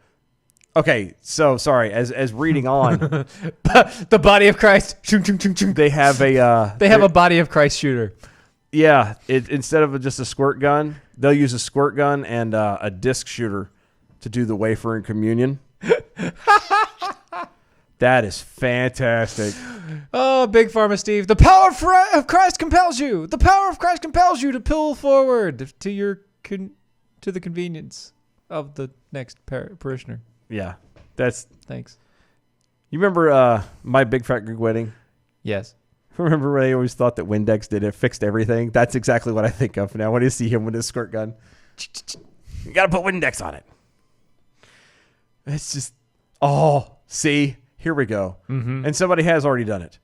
Okay, so sorry. As reading on, The body of Christ. Chung, chung, chung, chung. they have a They have a body of Christ shooter. yeah. Instead of just a squirt gun, they'll use a squirt gun and a disc shooter to do the wafer and communion. That is fantastic. Oh, Big Pharma Steve. The power of Christ compels you. The power of Christ compels you to pull forward to your to the convenience of the next parishioner. Yeah, that's. Thanks. You remember My Big Fat Greek Wedding? Yes. Remember when they always thought that Windex did it, fixed everything? That's exactly what I think of now when I see him with his squirt gun. You got to put Windex on it. It's just, see, here we go. Mm-hmm. And somebody has already done it.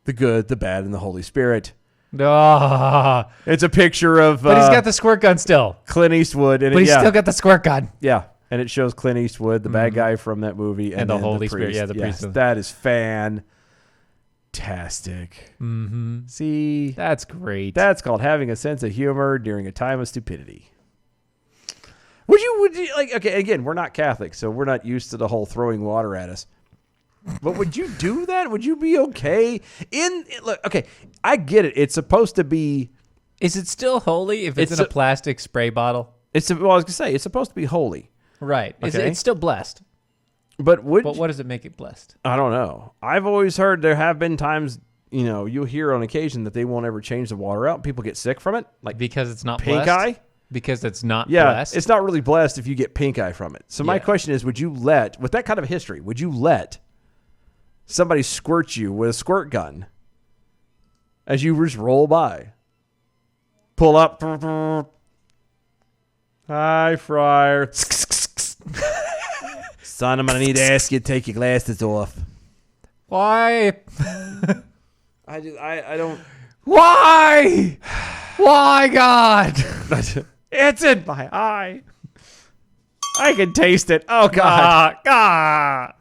The good, the bad, and the Holy Spirit. It's a picture of... But he's got the squirt gun still. Clint Eastwood. And But he's still got the squirt gun. Yeah. And it shows Clint Eastwood, the bad guy from that movie. And the Holy Spirit. Yeah, the priest. That is fantastic. Mm-hmm. See? That's great. That's called having a sense of humor during a time of stupidity. Would you like, okay, again, we're not Catholic, so we're not used to the whole throwing water at us. But would you do that? Would you be okay? Look, okay, I get it. It's supposed to be. Is it still holy if it's in a plastic spray bottle? I was going to say, it's supposed to be holy. Right. Okay. It's still blessed. But what does it make it blessed? I don't know. I've always heard there have been times, you'll hear on occasion that they won't ever change the water out. People get sick from it. Like because it's not pink blessed? eye? Because it's not blessed? Yeah, it's not really blessed if you get pink eye from it. So my question is, with that kind of a history, would you let somebody squirt you with a squirt gun as you just roll by? Pull up. Hi, Friar. Son, I'm going to need to ask you to take your glasses off. Why? I don't. Why? Why, God? It's in my eye. I can taste it. Oh, God. I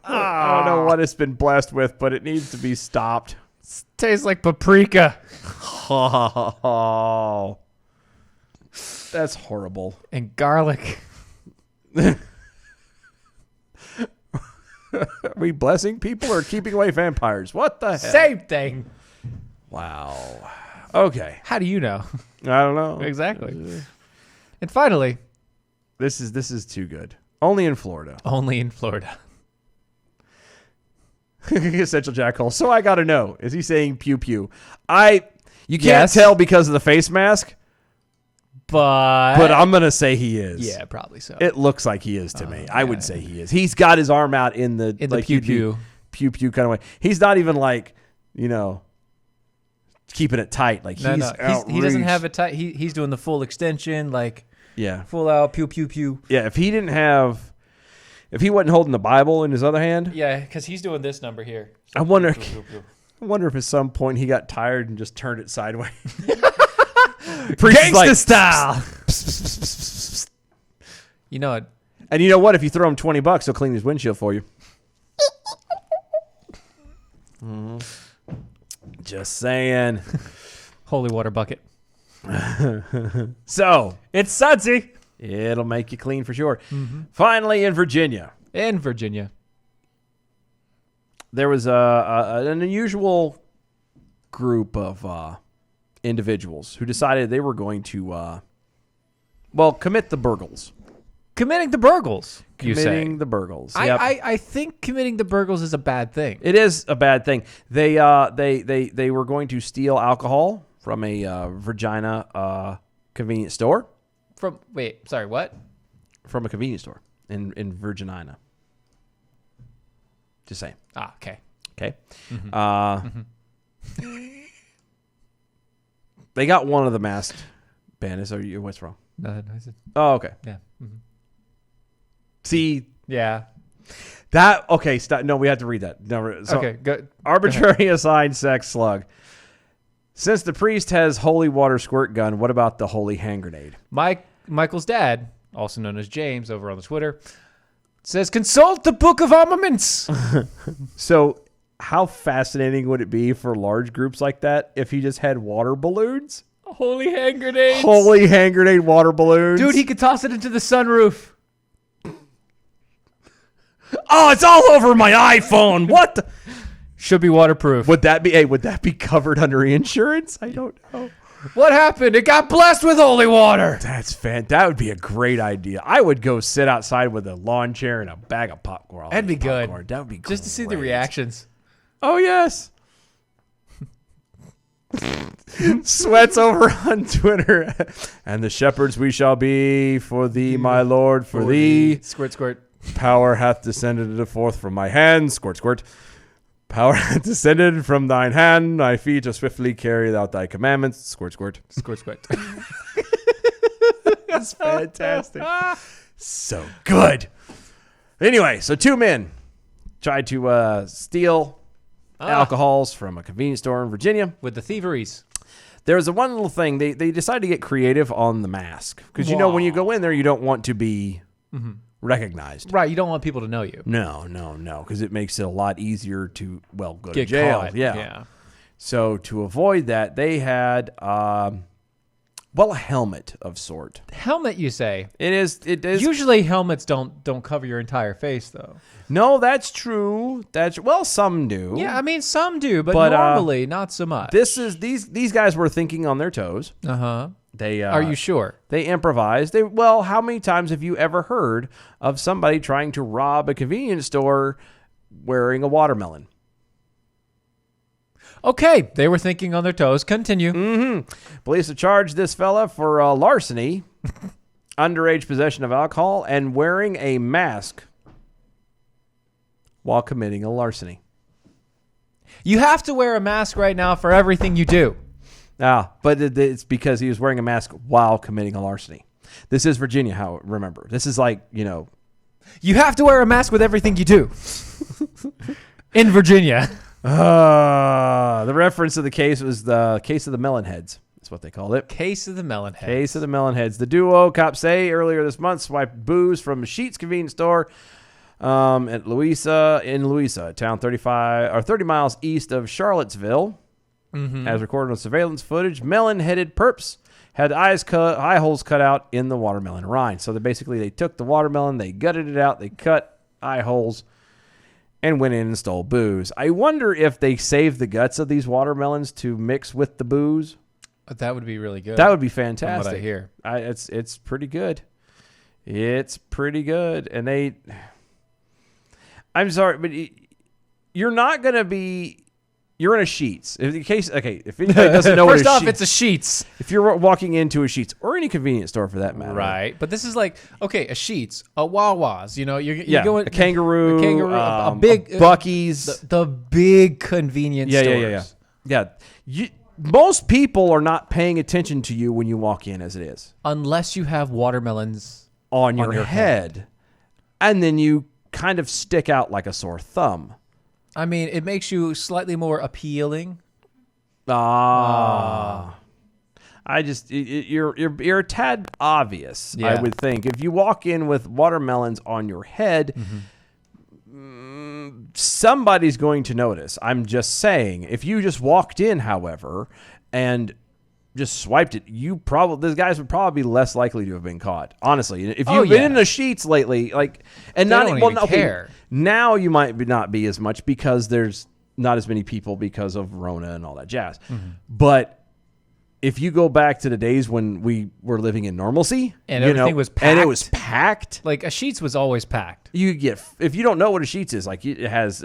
don't know what it's been blessed with, but it needs to be stopped. Tastes like paprika. Oh. That's horrible. And garlic. Are we blessing people or keeping away vampires? What the heck? Same thing. Wow. Okay. How do you know? I don't know. Exactly. And finally, this is too good. Only in Florida. Only in Florida. Essential Jackhole. So I got to know, is he saying pew pew? You can't tell because of the face mask, but I'm going to say he is. Yeah, probably so. It looks like he is to me. I would say he is. He's got his arm out in the pew pew kind of way. He's not even like, keeping it tight. Like he doesn't have it tight. He's doing the full extension, like full out pew pew pew. Yeah, if he wasn't holding the Bible in his other hand. Yeah, because he's doing this number here. So I wonder if at some point he got tired and just turned it sideways. Gangsta style. You know it. And you know what? If you throw him $20, he'll clean his windshield for you. Just saying. Holy water bucket. So it's sudsy. It'll make you clean for sure. Mm-hmm. Finally, in Virginia. There was an unusual group of individuals who decided they were going to, commit the burgles. Committing the burgles, you say? Committing the burgles. Yep. I think committing the burgles is a bad thing. It is a bad thing. They were going to steal alcohol from a Virginia convenience store. What? From a convenience store in Virginia. Just saying. Okay. Mm-hmm. They got one of the masked bandits. What's wrong? Nothing. Oh, okay. Yeah. Mm-hmm. See. Yeah. That okay? Stop. No, we have to read that. No, so okay. Good. Arbitrary assigned sex slug. Since the priest has holy water squirt gun, what about the holy hand grenade? Michael's dad, also known as James, over on the Twitter, says consult the Book of Armaments. So, how fascinating would it be for large groups like that if he just had water balloons? Holy hand grenades. Holy hand grenade water balloons. Dude, he could toss it into the sunroof. Oh, it's all over my iPhone. What the? Should be waterproof. Would that be covered under insurance? I don't know. What happened? It got blessed with holy water. That would be a great idea. I would go sit outside with a lawn chair and a bag of popcorn. That'd be good. That would be Just to see the great. reactions. Oh, yes. Sweats over on Twitter. And the shepherds we shall be for thee, my Lord, for thee. Squirt, squirt. Power hath descended forth from my hand. Squirt, squirt. Power hath descended from thine hand. Thy feet are swiftly carried out thy commandments. Squirt, squirt. Squirt, squirt. That's fantastic. So good. Anyway, so two men tried to steal alcohols from a convenience store in Virginia. With the thieveries. There's a one little thing. They decided to get creative on the mask. Because, when you go in there, you don't want to be recognized. Right, you don't want people to know you. No. Because it makes it a lot easier to, go to Get jail. caught. Yeah. So to avoid that, they had, a helmet of sort. Helmet, you say? It is. Usually helmets don't cover your entire face, though. No, that's true. Some do. Yeah, I mean, some do, but normally not so much. These guys were thinking on their toes. Uh-huh. They Are you sure? They improvised. How many times have you ever heard of somebody trying to rob a convenience store wearing a watermelon? Okay, they were thinking on their toes. Continue. Police have charged this fella for larceny, underage possession of alcohol, and wearing a mask while committing a larceny. You have to wear a mask right now for everything you do. But it's because he was wearing a mask while committing a larceny. This is Virginia, remember. This is like, You have to wear a mask with everything you do. In Virginia. The reference to the case was the case of the melon heads. That's what they called it. Case of the melon heads. Case of the melon heads. The duo, cops say, earlier this month swiped booze from Sheetz convenience store at Louisa, a town 30 miles east of Charlottesville. As recorded on surveillance footage, melon-headed perps had eye holes cut out in the watermelon rind. So they took the watermelon, they gutted it out, they cut eye holes, and went in and stole booze. I wonder if they saved the guts of these watermelons to mix with the booze. That would be really good. That would be fantastic. From what I hear. It's pretty good. It's pretty good. And I'm sorry, but you're not going to be... You're in a Sheetz. If anybody doesn't know First what off, it's a Sheetz. If you're walking into a Sheetz or any convenience store for that matter. Right. But this is like, a Sheetz, a Wawa's, you're going... a Kangaroo, a big... Buc-ee's. The big convenience stores. Yeah. Most people are not paying attention to you when you walk in as it is. Unless you have watermelons on your head. And then you kind of stick out like a sore thumb. I mean, it makes you slightly more appealing. You're a tad obvious, Yeah. I would think. If you walk in with watermelons on your head, somebody's going to notice. I'm just saying. If you just walked in, however, and just swiped it, those guys would probably be less likely to have been caught. Honestly, if you've been in the Sheetz lately, care. Now you might not be as much because there's not as many people because of Rona and all that jazz. But if you go back to the days when we were living in normalcy and everything was packed, and it was packed, like a Sheetz was always packed. If you don't know what a Sheetz is, like it has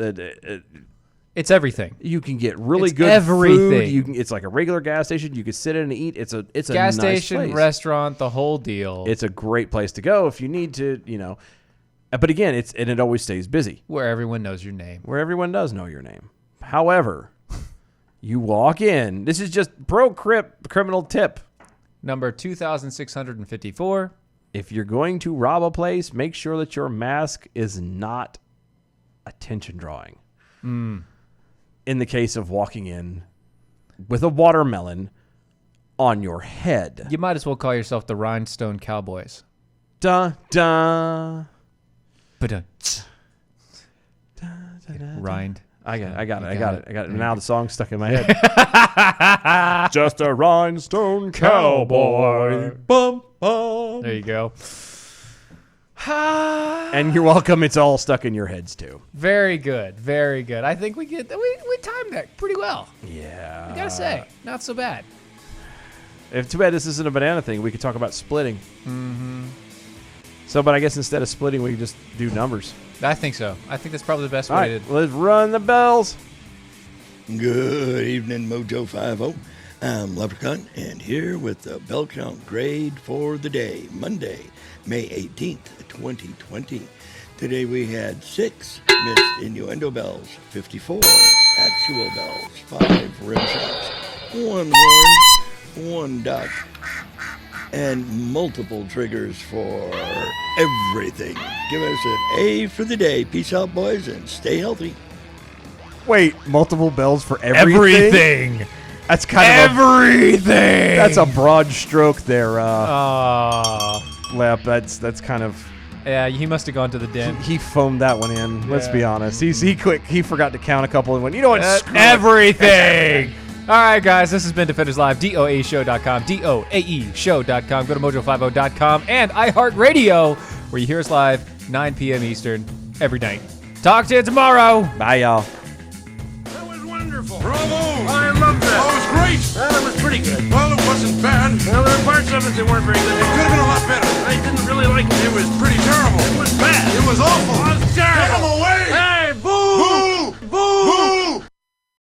it's everything. You can get really good everything. food. It's like a regular gas station. You can sit in and eat. It's a gas nice station, place. Restaurant, the whole deal. It's a great place to go if you need to, But again, it always stays busy. Where everyone knows your name. Where everyone does know your name. However, you walk in. This is just criminal tip. Number 2654. If you're going to rob a place, make sure that your mask is not attention drawing. In the case of walking in with a watermelon on your head. You might as well call yourself the Rhinestone Cowboys. Dun, dun. Rind. I got it. Now the song's stuck in my head. Just a rhinestone cowboy. Bum, bum. There you go. And you're welcome. It's all stuck in your heads too. Very good. Very good. I think we timed that pretty well. Yeah. I gotta say, not so bad. If too bad this isn't a banana thing, we could talk about splitting. Mm-hmm. So, but I guess instead of splitting, we can just do numbers. I think so. I think that's probably the best All way right, to. let's run the bells. Good evening, Mojo 50. I'm Leprechaun, and here with the bell count grade for the day, Monday, May 18th, 2020. Today we had 6 missed innuendo bells, 54 actual bells, 5 rim shots, 1 horn, 1 duck, and multiple triggers for everything. Give us an A for the day. Peace out, boys, and stay healthy. Wait, multiple bells for everything? That's kind of Everything. that's a broad stroke there, Oh. Lep. That's kind of Yeah, he must have gone to the den. he foamed that one in. Let's be honest. He forgot to count a couple and went. You know what? Screw it." Everything. All right, guys, this has been Defenders Live, DOAEshow.com, DOAEshow.com. Go to mojo50.com and iHeartRadio, where you hear us live, 9 p.m. Eastern, every night. Talk to you tomorrow. Bye, y'all. That was wonderful. Bravo! I loved that. Oh, it was great. Well, it was pretty good. Well, it wasn't bad. Well, there were parts of it that weren't very good.